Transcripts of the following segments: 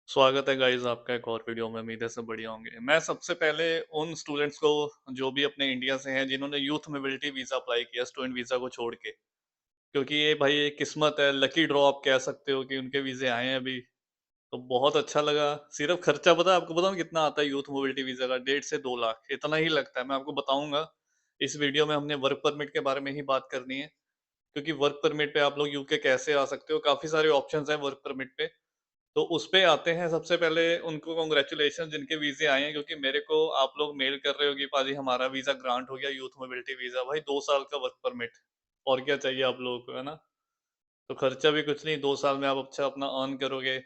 स्वागत है गाइस आपका एक और वीडियो में। उम्मीद है सब बढ़िया होंगे। मैं सबसे पहले उन स्टूडेंट्स को जो भी अपने इंडिया से हैं जिन्होंने यूथ मोबिलिटी वीजा अप्लाई किया स्टूडेंट वीजा को छोड़ के, क्योंकि ये भाई एक किस्मत है, लकी ड्रॉ आप कह सकते हो कि उनके वीजे आए हैं अभी। तो बहुत अच्छा लगा। सिर्फ खर्चा पता है आपको, बताऊं कितना आता है यूथ मोबिलिटी वीजा का? 1.5 से 2 लाख इतना ही लगता है। मैं आपको बताऊंगा। इस वीडियो में हमने वर्क परमिट के बारे में ही बात करनी है, क्योंकि वर्क परमिट पे आप लोग यूके कैसे आ सकते हो, काफी सारे ऑप्शन है वर्क परमिट पे। तो उस पे आते हैं। सबसे पहले उनको कांग्रेचुलेशन जिनके वीजे आए हैं, क्योंकि मेरे को आप लोग मेल कर रहे हो कि पाजी हमारा वीजा ग्रांट हो गया, यूथ मोबिलिटी वीजा। भाई 2 साल का वर्क परमिट, और क्या चाहिए आप लोगों को, है ना? तो खर्चा भी कुछ नहीं, 2 साल में आप अच्छा अपना अर्न करोगे।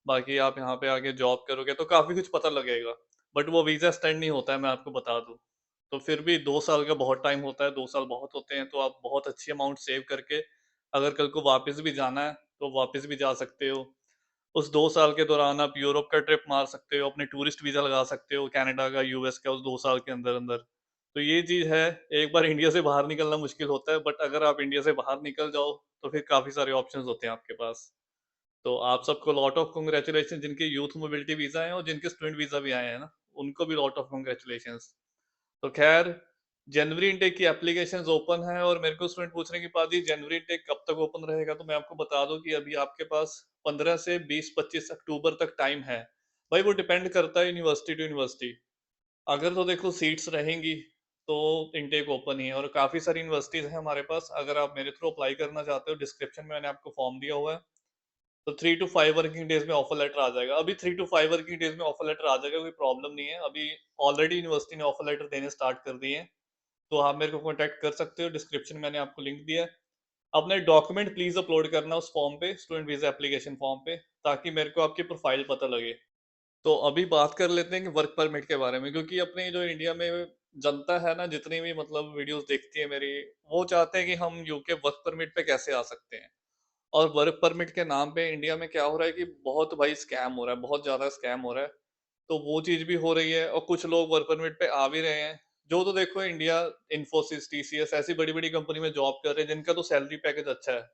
बाकी आप यहाँ पे आके जॉब करोगे तो काफी कुछ पता लगेगा। बट वो वीजा स्टैंड नहीं होता है, मैं आपको बता दूं। तो फिर भी 2 साल का बहुत टाइम होता है, 2 साल बहुत होते हैं। तो आप बहुत अच्छी अमाउंट सेव करके अगर कल को वापस भी जाना है तो वापस भी जा सकते हो। उस 2 साल के दौरान आप यूरोप का ट्रिप मार सकते हो, अपने टूरिस्ट वीजा लगा सकते हो, कनाडा का, यूएस का, उस 2 साल के अंदर अंदर। तो ये चीज है। एक बार इंडिया से बाहर निकलना मुश्किल होता है, बट अगर आप इंडिया से बाहर निकल जाओ तो फिर काफी सारे ऑप्शंस होते हैं आपके पास। तो आप सबको लॉट ऑफ कॉन्ग्रेचुलेशन जिनके यूथ मोबिलिटी वीजा है और जिनके स्टूडेंट वीजा भी आए हैं ना, उनको भी लॉट ऑफ कॉन्ग्रेचुलेशन। तो खैर, जनवरी इनटेक की एप्लीकेशन ओपन है। और मेरे को स्टूडेंट पूछ रहे हैं कि पाजी जनवरी इनटेक कब तक ओपन रहेगा, तो मैं आपको बता दूं कि अभी आपके पास 15 से 20-25 अक्टूबर तक टाइम है। भाई वो डिपेंड करता है यूनिवर्सिटी टू यूनिवर्सिटी। अगर तो देखो सीट्स रहेंगी तो इनटेक ओपन ही है, और काफी सारी यूनिवर्सिटीज हैं हमारे पास। अगर आप मेरे थ्रू अप्लाई करना चाहते हो, डिस्क्रिप्शन में मैंने आपको फॉर्म दिया हुआ है। तो 3 to 5 वर्किंग डेज में ऑफर लेटर आ जाएगा। अभी 3 to 5 वर्किंग डेज में ऑफर लेटर आ जाएगा, कोई प्रॉब्लम नहीं है। अभी ऑलरेडी यूनिवर्सिटी ने ऑफर लेटर देने स्टार्ट कर दिए हैं। तो आप मेरे को कांटेक्ट कर सकते हो, डिस्क्रिप्शन में मैंने आपको लिंक दिया है। अपने डॉक्यूमेंट प्लीज अपलोड करना उस फॉर्म पे, स्टूडेंट वीजा एप्लीकेशन फॉर्म पे, ताकि मेरे को आपकी प्रोफाइल पता लगे। तो अभी बात कर लेते हैं कि वर्क परमिट के बारे में, क्योंकि अपने जो इंडिया में जनता है ना, जितनी भी मतलब वीडियोस देखती है मेरी, वो चाहते हैं कि हम यूके वर्क परमिट पे कैसे आ सकते हैं। और वर्क परमिट के नाम पे इंडिया में क्या हो रहा है कि बहुत भाई स्कैम हो रहा है, बहुत ज्यादा स्कैम हो रहा है। तो वो चीज भी हो रही है, और कुछ लोग वर्क परमिट पे आ भी रहे हैं। जो तो देखो इंडिया, इन्फोसिस, टीसीएस, ऐसी बड़ी बड़ी कंपनी में जॉब कर रहे हैं जिनका तो सैलरी पैकेज अच्छा है।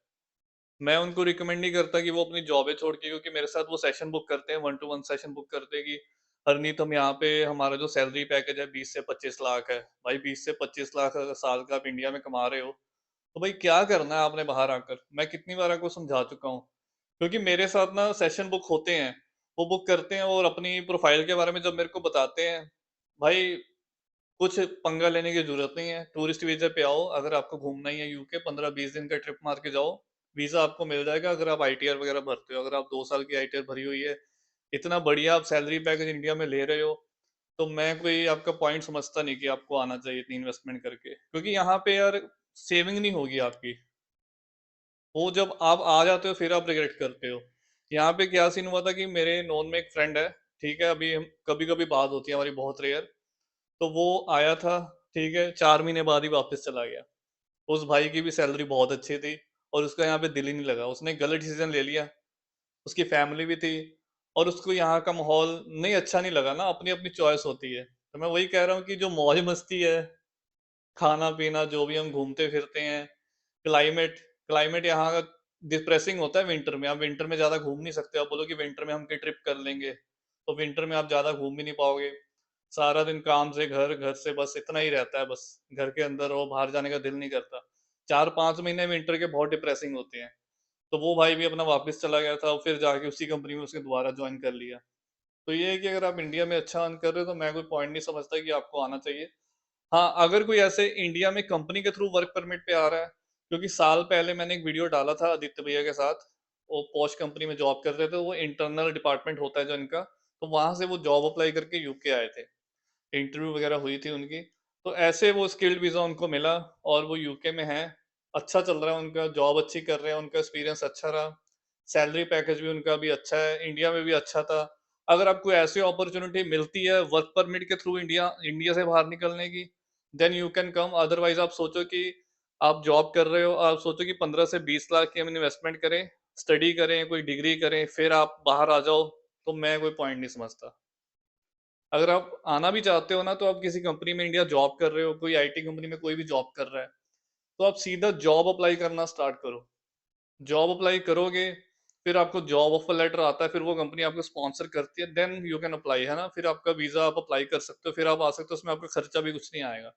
मैं उनको रिकमेंड नहीं करता कि वो अपनी जॉबें छोड़ के, क्योंकि मेरे साथ वो सेशन बुक करते हैं, 1 to 1 सेशन बुक करते हैं कि हरनीत हम यहाँ पे, हमारा जो सैलरी पैकेज है 20 से 25 लाख है। भाई 20 से 25 लाख अगर साल का आप इंडिया में कमा रहे हो, तो भाई क्या करना है आपने बाहर आकर? मैं कितनी बार आपको समझा चुका हूँ। क्योंकि मेरे साथ ना सेशन बुक होते हैं, वो बुक करते हैं और अपनी प्रोफाइल के बारे में जब मेरे को बताते हैं, भाई कुछ पंगा लेने की जरूरत नहीं है। टूरिस्ट वीजा पे आओ, अगर आपको घूमना ही है यूके, 15-20 दिन का ट्रिप मार के जाओ, वीजा आपको मिल जाएगा। अगर आप आईटीआर वगैरह भरते हो, अगर आप 2 साल की आईटीआर भरी हुई है, इतना बढ़िया आप सैलरी पैकेज इंडिया में ले रहे हो, तो मैं कोई आपका पॉइंट समझता नहीं कि आपको आना चाहिए इतनी इन्वेस्टमेंट करके। क्योंकि यहाँ पे यार सेविंग नहीं होगी आपकी। वो जब आप आ जाते हो फिर आप रिग्रेट करते हो। यहाँ पे क्या सीन हुआ था कि मेरे नॉन में एक फ्रेंड है, ठीक है, अभी हम कभी कभी बात होती है हमारी, बहुत रेयर। तो वो आया था, ठीक है, 4 महीने बाद ही वापस चला गया। उस भाई की भी सैलरी बहुत अच्छी थी, और उसका यहाँ पे दिल ही नहीं लगा, उसने गलत डिसीजन ले लिया। उसकी फैमिली भी थी, और उसको यहाँ का माहौल नहीं अच्छा नहीं लगा ना। अपनी अपनी चॉइस होती है। तो मैं वही कह रहा हूँ कि जो मौज मस्ती है, खाना पीना, जो भी हम घूमते फिरते हैं, क्लाइमेट क्लाइमेट यहाँ का डिप्रेसिंग होता है विंटर में। आप विंटर में ज्यादा घूम नहीं सकते। आप बोलो कि विंटर में हम कोई ट्रिप कर लेंगे, तो विंटर में आप ज्यादा घूम भी नहीं पाओगे। सारा दिन काम से घर, घर से बस इतना ही रहता है, बस घर के अंदर रहो, बाहर जाने का दिल नहीं करता। 4-5 महीने विंटर के बहुत डिप्रेसिंग होते हैं। तो वो भाई भी अपना वापस चला गया था, फिर जाके उसी कंपनी में उसके दोबारा ज्वाइन कर लिया। तो ये है कि अगर आप इंडिया में अच्छा अर्न कर रहे हो, तो मैं कोई पॉइंट नहीं समझता कि आपको आना चाहिए। हाँ, अगर कोई ऐसे इंडिया में कंपनी के थ्रू वर्क परमिट पे आ रहा है, क्योंकि साल पहले मैंने एक वीडियो डाला था आदित्य भैया के साथ। वो पॉश कंपनी में जॉब कर रहे थे, वो इंटरनल डिपार्टमेंट होता है जो इनका। तो वहां से वो जॉब अप्लाई करके यूके आए थे, इंटरव्यू वगैरह हुई थी उनकी। तो ऐसे वो स्किल्ड वीजा उनको मिला, और वो यूके में है। अच्छा चल रहा है उनका, जॉब अच्छी कर रहे हैं, उनका एक्सपीरियंस अच्छा रहा। सैलरी पैकेज भी उनका भी अच्छा है, इंडिया में भी अच्छा था। अगर आपको ऐसी अपॉर्चुनिटी मिलती है वर्क परमिट के थ्रू इंडिया इंडिया से बाहर निकलने की, then you can come. Otherwise आप सोचो कि आप जॉब कर रहे हो, आप सोचो कि 15 से 20 लाख की हम इन्वेस्टमेंट करें, स्टडी करें, कोई डिग्री करें, फिर आप बाहर आ जाओ, तो मैं कोई पॉइंट नहीं समझता। अगर आप आना भी चाहते हो ना, तो आप किसी कंपनी में इंडिया जॉब कर रहे हो, कोई आईटी कंपनी में कोई भी जॉब कर रहा है, तो आप सीधा जॉब अप्लाई करना स्टार्ट करो। जॉब अप्लाई करोगे, फिर आपको जॉब ऑफर लेटर आता है, फिर वो कंपनी आपको स्पॉन्सर करती है, देन यू कैन अप्लाई, है ना? फिर आपका वीज़ा आप अप्लाई कर सकते हो, फिर आप आ सकते हो, उसमें आपका खर्चा भी कुछ नहीं आएगा।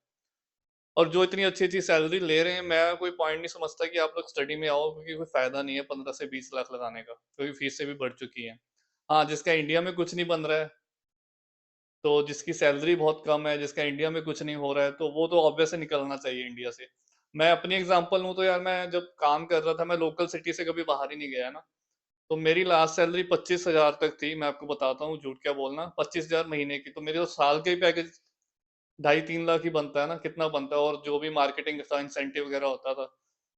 और जो इतनी अच्छी-अच्छी सैलरी ले रहे हैं, मैं कोई पॉइंट नहीं समझता कि आप लोग स्टडी में आओ, क्योंकि कोई फ़ायदा नहीं है 15 से 20 लाख लगाने का, क्योंकि फीसें भी बढ़ चुकी हैं। हाँ, जिसका इंडिया में कुछ नहीं बन रहा है, तो जिसकी सैलरी बहुत कम है, जिसका इंडिया में कुछ नहीं हो रहा है, तो वो तो ऑब्वियस है निकलना चाहिए इंडिया से। मैं अपनी एग्ज़ाम्पल लूँ तो यार, मैं जब काम कर रहा था, मैं लोकल सिटी से कभी बाहर ही नहीं गया ना, तो मेरी लास्ट सैलरी 25,000 तक थी, मैं आपको बताता हूँ, झूठ क्या बोलना, 25,000 महीने की, तो मेरे तो साल के ही पैकेज ढाई 3 लाख ही बनता है ना, कितना बनता है, और जो भी मार्केटिंग का इंसेंटिव वगैरह होता था।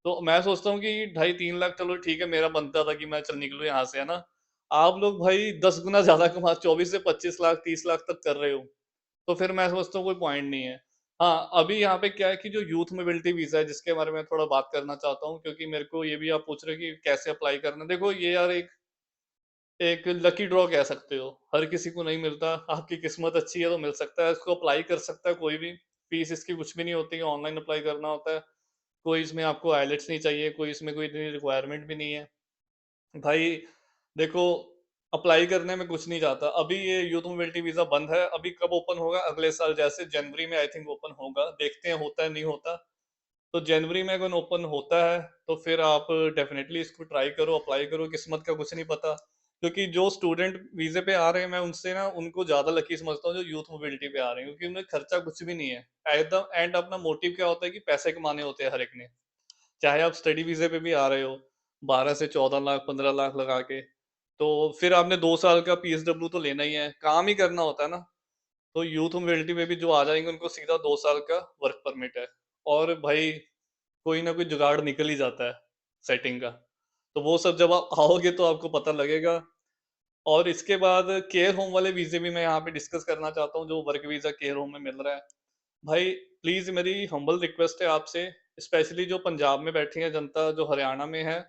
तो मैं सोचता हूँ कि ढाई 3 लाख चलो ठीक है, मेरा बनता था कि मैं चल निकलूँ यहाँ से, है ना? आप लोग भाई 10 गुना ज़्यादा 24 से 25 लाख, 30 लाख तक कर रहे हो, तो फिर मैं समझता हूँ कोई पॉइंट नहीं है। हाँ, अभी यहाँ पे क्या है कि जो यूथ मोबिलिटी वीज़ा है, जिसके बारे में थोड़ा बात करना चाहता हूँ, क्योंकि मेरे को ये भी आप पूछ रहे हो कि कैसे अप्लाई करना है। देखो ये यार एक एक लकी ड्रॉ कह सकते हो, हर किसी को नहीं मिलता, आपकी किस्मत अच्छी है तो मिल सकता है, इसको अप्लाई कर सकता है कोई भी, फीस इसकी कुछ भी नहीं होती है, ऑनलाइन अप्लाई करना होता है, कोई इसमें आपको आईलेट्स नहीं चाहिए, कोई इसमें कोई इतनी रिक्वायरमेंट भी नहीं है। भाई देखो, अप्लाई करने में कुछ नहीं जाता, अभी ये यूथ मोबिलिटी वीज़ा बंद है, अभी कब ओपन होगा? अगले साल, जैसे जनवरी में आई थिंक ओपन होगा, देखते हैं होता है नहीं होता। तो जनवरी में अगर ओपन होता है, तो फिर आप डेफ़िनेटली इसको ट्राई करो, अप्लाई करो, किस्मत का कुछ नहीं पता। क्योंकि जो स्टूडेंट वीज़े पे आ रहे हैं, मैं उनसे ना उनको ज़्यादा लकी समझता हूँ जो यूथ मोबिलिटी पे आ रहे हैं, क्योंकि उन्हें खर्चा कुछ भी नहीं है। एट द एंड अपना मोटिव क्या होता है कि पैसे कमाने होते हैं हर एक ने। चाहे आप स्टडी वीज़े पे भी आ रहे हो, 12 से 14 लाख, 15 लाख लगा के, तो फिर आपने 2 साल का पीएसडब्ल्यू तो लेना ही है, काम ही करना होता है ना। तो यूथ मोबिलिटी में भी जो आ जाएँगे, उनको सीधा 2 साल का वर्क परमिट है। और भाई कोई ना कोई जुगाड़ निकल ही जाता है सेटिंग का। तो वो सब जब आप आओगे तो आपको पता लगेगा। और इसके बाद केयर होम वाले वीज़े भी मैं यहाँ पे डिस्कस करना चाहता हूँ, जो वर्क वीज़ा केयर होम में मिल रहा है। भाई प्लीज़ मेरी हम्बल रिक्वेस्ट है आपसे, स्पेशली जो पंजाब में बैठी है जनता, जो हरियाणा में है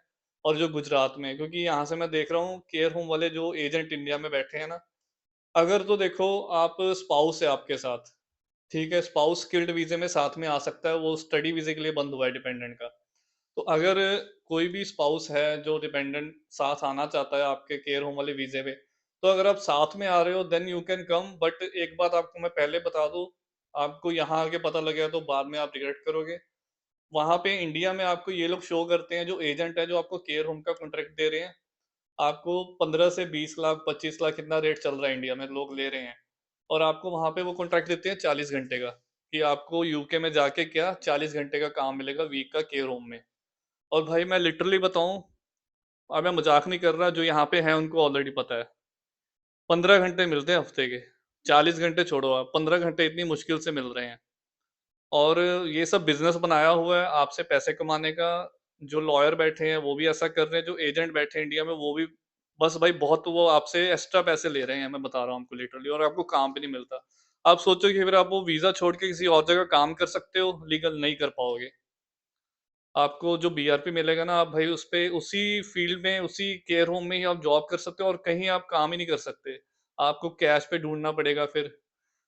और जो गुजरात में है, क्योंकि यहाँ से मैं देख रहा हूँ केयर होम वाले जो एजेंट इंडिया में बैठे हैं ना, अगर तो देखो आप स्पाउस है आपके साथ, ठीक है, स्पाउस स्किल्ड वीज़े में साथ में आ सकता है, वो स्टडी वीज़े के लिए बंद हुआ है डिपेंडेंट का। तो अगर कोई भी स्पाउस है जो डिपेंडेंट साथ आना चाहता है आपके केयर होम वाले वीज़े पे, तो अगर आप साथ में आ रहे हो then you can come, but एक बात आपको मैं पहले बता दूँ, आपको यहाँ आके पता लगेगा तो बाद में आप रिग्रेट करोगे। वहाँ पे इंडिया में आपको ये लोग शो करते हैं, जो एजेंट है जो आपको केयर होम का कॉन्ट्रैक्ट दे रहे हैं, आपको 15 से 20 लाख, 25 लाख इतना रेट चल रहा है इंडिया में, लोग ले रहे हैं। और आपको वहाँ पे वो कॉन्ट्रैक्ट देते हैं 40 घंटे का, कि आपको यूके में जाके क्या 40 घंटे का काम मिलेगा वीक का केयर होम में। और भाई मैं लिटरली बताऊँ, और मैं मज़ाक नहीं कर रहा, जो यहाँ पे हैं उनको ऑलरेडी पता है। 15 घंटे मिलते हैं हफ्ते के, 40 घंटे छोड़ो आप, 15 घंटे इतनी मुश्किल से मिल रहे हैं। और ये सब बिज़नेस बनाया हुआ है आपसे पैसे कमाने का। जो लॉयर बैठे हैं वो भी ऐसा कर रहे हैं, जो एजेंट बैठे हैं इंडिया में वो भी, बस भाई बहुत वो आपसे एक्स्ट्रा पैसे ले रहे हैं, मैं बता रहा हूँ आपको लिटरली, और आपको काम भी नहीं मिलता। आप सोचो कि फिर आप वो वीज़ा छोड़ के किसी और जगह काम कर सकते हो, लीगल नहीं कर पाओगे। आपको जो बीआरपी मिलेगा ना, आप भाई उस पे उसी फ़ील्ड में, उसी केयर होम में ही आप जॉब कर सकते हो, और कहीं आप काम ही नहीं कर सकते। आपको कैश पे ढूँढना पड़ेगा फिर।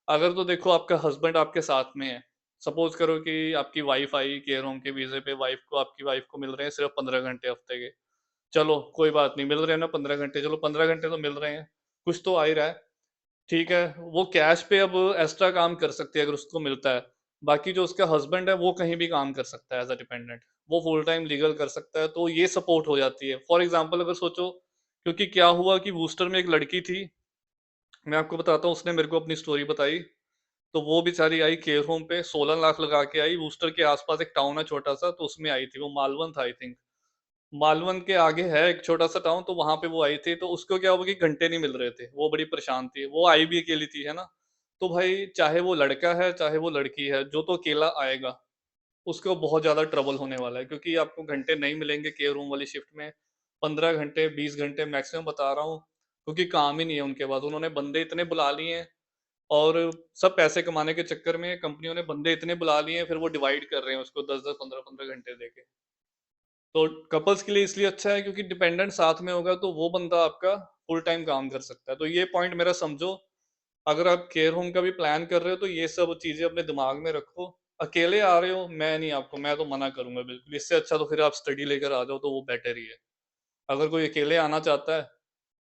अगर तो देखो आपका हस्बैंड आपके साथ में है, सपोज़ करो कि आपकी वाइफ़ आई केयर होम के वीज़े पे, आपकी वाइफ़ को मिल रहे हैं सिर्फ़ 15 घंटे हफ़्ते के। चलो कोई बात नहीं, मिल रहे हैं ना 15 घंटे, चलो 15 घंटे तो मिल रहे हैं, कुछ तो आ ही रहा है। ठीक है, वो कैश पे अब एक्स्ट्रा काम कर सकती है अगर उसको मिलता है। बाकी जो उसका हस्बैंड है वो कहीं भी काम कर सकता है एज़ अ डिपेंडेंट। वो फुल टाइम लीगल कर सकता है, तो ये सपोर्ट हो जाती है। फॉर एग्ज़ाम्पल अगर सोचो, क्योंकि क्या हुआ कि वूस्टर में एक लड़की थी, मैं आपको बताता हूँ, उसने मेरे को अपनी स्टोरी बताई। तो वो बेचारी आई केयर होम पे, 16 लाख लगा के आई, वूस्टर के आस-पास एक टाउन है छोटा-सा, तो उसमें आई थी वो, मालवंत था आई थिंक। मालवंत के आगे है एक छोटा-सा टाउन, तो वहाँ पे वो आई थी, तो उसको क्या हुआ कि घंटे नहीं मिल रहे थे, वो बड़ी परेशान थी, वो आई भी अकेली थी, है ना? तो भाई चाहे वो लड़का है, चाहे वो लड़की है, जो तो अकेला आएगा, उसको बहुत ज़्यादा ट्रबल होने वाला है, क्योंकि आपको घंटे नहीं मिलेंगे केयर होम वाली शिफ्ट में, 15 घंटे, 20 घंटे मैक्सिमम बता रहा हूँ, क्योंकि काम ही नहीं है उनके पास, उन्होंने बंदे इतने बुला लिए हैं, और सब पैसे कमाने के चक्कर में कंपनियों ने बंदे इतने बुला लिए हैं, फिर वो डिवाइड कर रहे हैं उसको 10-10, 15-15 घंटे देके। तो कपल्स के लिए इसलिए अच्छा है, क्योंकि डिपेंडेंट साथ में होगा तो वो बंदा आपका फुल टाइम काम कर सकता है। तो ये पॉइंट मेरा समझो, अगर आप केयर होम का भी प्लान कर रहे हो तो ये सब चीज़ें अपने दिमाग में रखो। अकेले आ रहे हो, मैं नहीं, आपको मैं तो मना करूँगा बिल्कुल, इससे अच्छा तो फिर आप स्टडी लेकर आ जाओ तो वो बेटर ही है। अगर कोई अकेले आना चाहता है,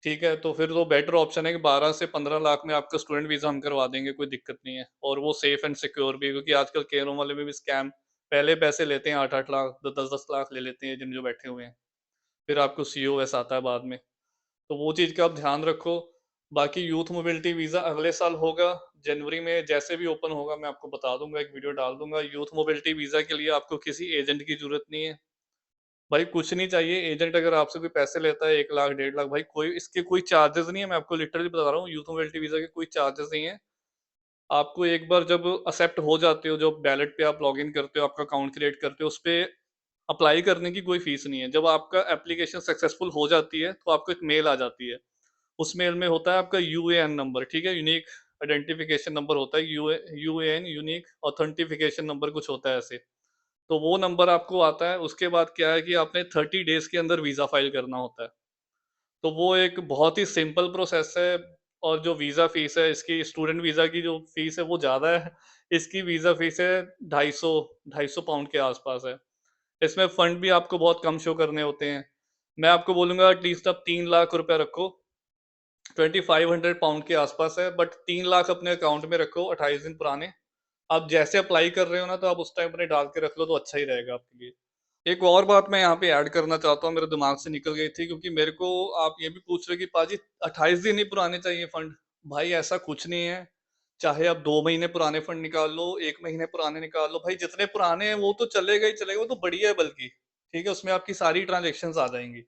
ठीक है, तो फिर तो बेटर ऑप्शन है कि 12 से 15 लाख में आपका स्टूडेंट वीज़ा हम करवा देंगे, कोई दिक्कत नहीं है। और वो सेफ एंड सिक्योर भी है, क्योंकि आजकल केयरों वाले में भी स्कैम पहले पैसे लेते हैं 8-8 लाख, 10-10 लाख ले लेते हैं जिन जो बैठे हुए हैं। फिर आपको सीओएस आता है बाद में। तो वो चीज़ का आप ध्यान रखो। बाकी यूथ मोबिलिटी वीज़ा अगले साल होगा, जनवरी में जैसे भी ओपन होगा मैं आपको बता दूँगा, एक वीडियो डाल दूँगा। यूथ मोबिलिटी वीज़ा के लिए आपको किसी एजेंट की ज़रूरत नहीं है। भाई कुछ नहीं चाहिए, एजेंट अगर आपसे कोई पैसे लेता है 1 लाख, 1.5 लाख, भाई कोई इसके कोई चार्जेज़ नहीं है, मैं आपको लिटरली बता रहा हूँ, यूथ मोबिलिटी वीज़ा के कोई चार्जेज़ नहीं है। आपको एक बार जब एक्सेप्ट हो जाते हो, जब बैलेट पे आप लॉगिन करते हो, आपका अकाउंट क्रिएट करते हो, उसपे अप्लाई करने की कोई फीस नहीं है। जब आपका एप्लीकेशन सक्सेसफुल हो जाती है, तो आपको एक मेल आ जाती है। उस मेल में होता है आपका यूएएन नंबर, ठीक है? यूनिक आइडेंटिफिकेशन नंबर होता है, यूएएन यूनिक ऑथेंटिफिकेशन नंबर कुछ होता है ऐसे। तो वो नंबर आपको आता है, उसके बाद क्या है कि आपने 30 डेज़ के अंदर वीज़ा फाइल करना होता है। तो वो एक बहुत ही सिंपल प्रोसेस है। और जो वीज़ा फ़ीस है इसकी, स्टूडेंट वीज़ा की जो फ़ीस है वो ज़्यादा है। इसकी वीज़ा फ़ीस है 250 पाउंड के आस-पास है। इसमें फंड भी आपको बहुत कम शो करने होते हैं। मैं आपको बोलूँगा एटलीस्ट आप 3 लाख रुपए रखो, 2500 पाउंड के आस-पास है, बट 3 लाख अपने अकाउंट में रखो 28 दिन पुराने। आप जैसे अप्लाई कर रहे हो ना, तो आप उस टाइम अपने डाल के रख लो, तो अच्छा ही रहेगा आपके लिए। एक और बात मैं यहाँ पे ऐड करना चाहता हूँ, मेरे दिमाग से निकल गई थी, क्योंकि मेरे को आप ये भी पूछ रहे हो कि पाजी 28 दिन ही पुराने चाहिए फंड। भाई ऐसा कुछ नहीं है। चाहे आप 2 महीने पुराने फंड निकाल लो, 1 महीने पुराने निकाल लो, भाई जितने पुराने हैं वो तो चलेगा ही चलेगा, वो तो बढ़िया है बल्कि। ठीक है, उसमें आपकी सारी ट्रांज़ैक्शंस आ जाएँगी।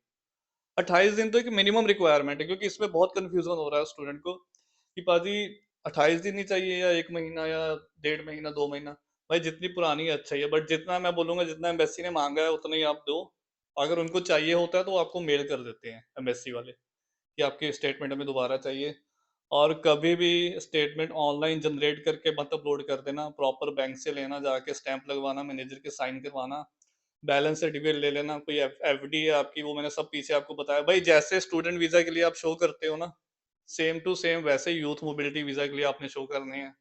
28 दिन तो एक मिनिमम रिक्वायरमेंट है, क्योंकि इसमें बहुत कन्फ्यूज़न हो रहा है स्टूडेंट को कि पाजी 28 दिन ही चाहिए या 1 महीना या डेढ़ महीना, 2 महीना। भाई जितनी पुरानी है अच्छा ही है, बट जितना मैं बोलूँगा जितना एम्बेसी ने माँगा है उतना ही आप दो। अगर उनको चाहिए होता है तो वो आपको मेल कर देते हैं एम्बेसी वाले कि आपकी स्टेटमेंट हमें दोबारा चाहिए। और कभी भी स्टेटमेंट ऑनलाइन जनरेट करके मत अपलोड कर देना, प्रॉपर बैंक से लेना, जाके स्टैंप लगवाना, मैनेजर के साइन करवाना, बैलेंस सर्टिफिकेट ले लेना, कोई एफडी है आपकी, वो मैंने सब पीछे आपको बताया। भाई जैसे स्टूडेंट वीज़ा के लिए आप शो करते हो ना, सेम टू सेम वैसे ही यूथ मोबिलिटी वीज़ा के लिए आपने शो करने हैं।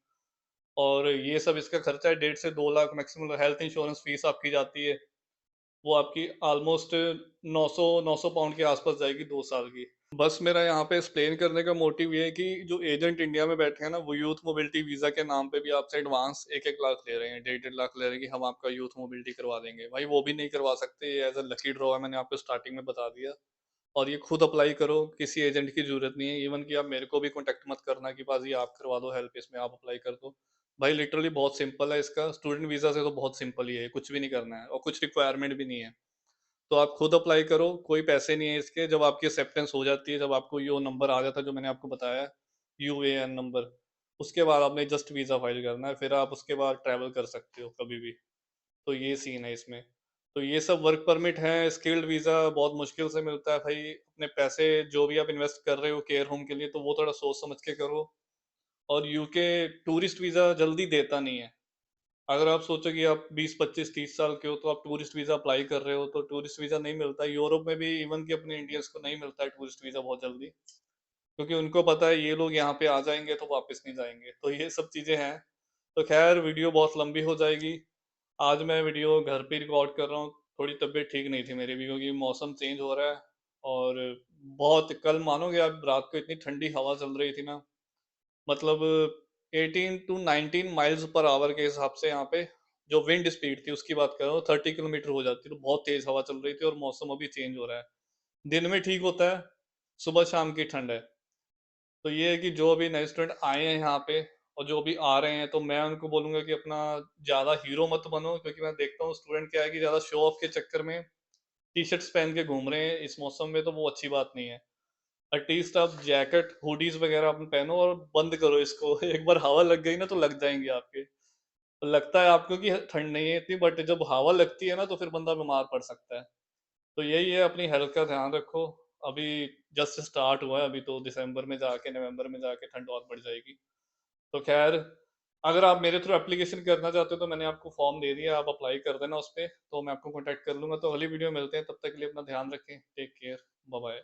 और ये सब इसका खर्चा है 1.5 से 2 lakh maximum health insurance fees आपकी जाती है। वो आपकी ऑलमोस्ट 900 पाउंड के आसपास जाएगी 2 साल की। बस मेरा यहाँ पे एक्सप्लेन करने का मोटिव ये है कि जो एजेंट इंडिया में बैठे हैं ना, वो यूथ मोबिलिटी वीज़ा के नाम पे भी आपसे एडवांस 1-1 लाख ले रहे हैं, 1.5 लाख ले रहे हैं कि हम आपका यूथ मोबिलिटी करवा देंगे। भाई वो भी नहीं करवा सकते, ये एज़ अ लकी ड्रॉ है, मैंने आपको स्टार्टिंग में बता दिया। और ये खुद अप्लाई करो, किसी एजेंट की ज़रूरत नहीं है। इवन कि आप मेरे को भी कॉन्टैक्ट मत करना कि पाजी आप करवा दो हेल्प इसमें, आप अप्लाई कर दो। भाई लिटरली बहुत सिंपल है इसका, स्टूडेंट वीज़ा से तो बहुत सिंपल ही है, कुछ भी नहीं करना है और कुछ रिक्वायरमेंट भी नहीं है। तो आप खुद अप्लाई करो, कोई पैसे नहीं है इसके। जब आपकी एक्सेप्टेंस हो जाती है, जब आपको ये नंबर आ जाता है जो मैंने आपको बताया, यूएएन नंबर, उसके बाद आपने जस्ट वीज़ा फाइल करना है, फिर आप उसके बाद ट्रैवल कर सकते हो कभी भी। तो ये सीन है इसमें। तो ये सब वर्क परमिट है, स्किल्ड वीज़ा बहुत मुश्किल से मिलता है भाई। अपने पैसे जो भी आप इन्वेस्ट कर रहे हो केयर होम के लिए, तो वो थोड़ा सोच समझ के करो। और यूके टूरिस्ट वीज़ा जल्दी देता नहीं है। अगर आप सोचो कि आप 20, 25, 30 साल के हो, तो आप टूरिस्ट वीज़ा अप्लाई कर रहे हो, तो टूरिस्ट वीज़ा नहीं मिलता। यूरोप में भी इवन कि अपने इंडियंस को नहीं मिलता है टूरिस्ट वीज़ा बहुत जल्दी, क्योंकि उनको पता है ये लोग यहाँ पे आ जाएँगे तो वापस नहीं जाएँगे। तो ये सब चीज़ें हैं। तो ख़ैर वीडियो बहुत लंबी हो जाएगी। आज मैं वीडियो घर पे रिकॉर्ड कर रहा हूँ। थोड़ी तबीयत ठीक नहीं थी मेरी भी, क्योंकि मौसम चेंज हो रहा है। और बहुत कल मानोगे आप, रात को इतनी ठंडी हवा चल रही थी ना, मतलब 18 टू 19 माइल्स पर आवर के हिसाब से यहाँ पे जो विंड स्पीड थी उसकी बात कर रहा हूँ, 30 किलोमीटर हो जाती है। तो बहुत तेज हवा चल रही थी और मौसम अभी चेंज हो रहा है। दिन में ठीक होता है, सुबह शाम की ठंड है। तो ये है कि जो अभी नए स्टूडेंट आए हैं यहाँ पे और जो अभी आ रहे हैं, तो मैं उनको बोलूंगा कि अपना ज्यादा हीरो मत बनो, क्योंकि मैं देखता हूँ स्टूडेंट क्या है कि ज्यादा शो ऑफ के चक्कर में टी शर्ट्स पहन के घूम रहे हैं इस मौसम में, तो वो अच्छी बात नहीं है। एटलीस्ट आप जैकेट हुडीज वगैरह अपन पहनो और बंद करो इसको। एक बार हवा लग गई ना तो लग जाएंगे आपके। तो लगता है आपको कि ठंड नहीं है इतनी, बट जब हवा लगती है ना तो फिर बंदा बीमार पड़ सकता है। तो यही है, अपनी हेल्थ का ध्यान रखो। अभी जस्ट स्टार्ट हुआ है, अभी तो दिसंबर में जाके, नवंबर में जाके ठंड और बढ़ जाएगी। तो खैर, अगर आप मेरे थ्रू एप्लीकेशन करना चाहते हो तो मैंने आपको फॉर्म दे दिया, आप अप्लाई कर देना उस पे, तो मैं आपको कॉन्टैक्ट कर लूंगा। तो अगली वीडियो में मिलते हैं, तब तक के लिए अपना ध्यान रखें, टेक केयर, बाय बाय।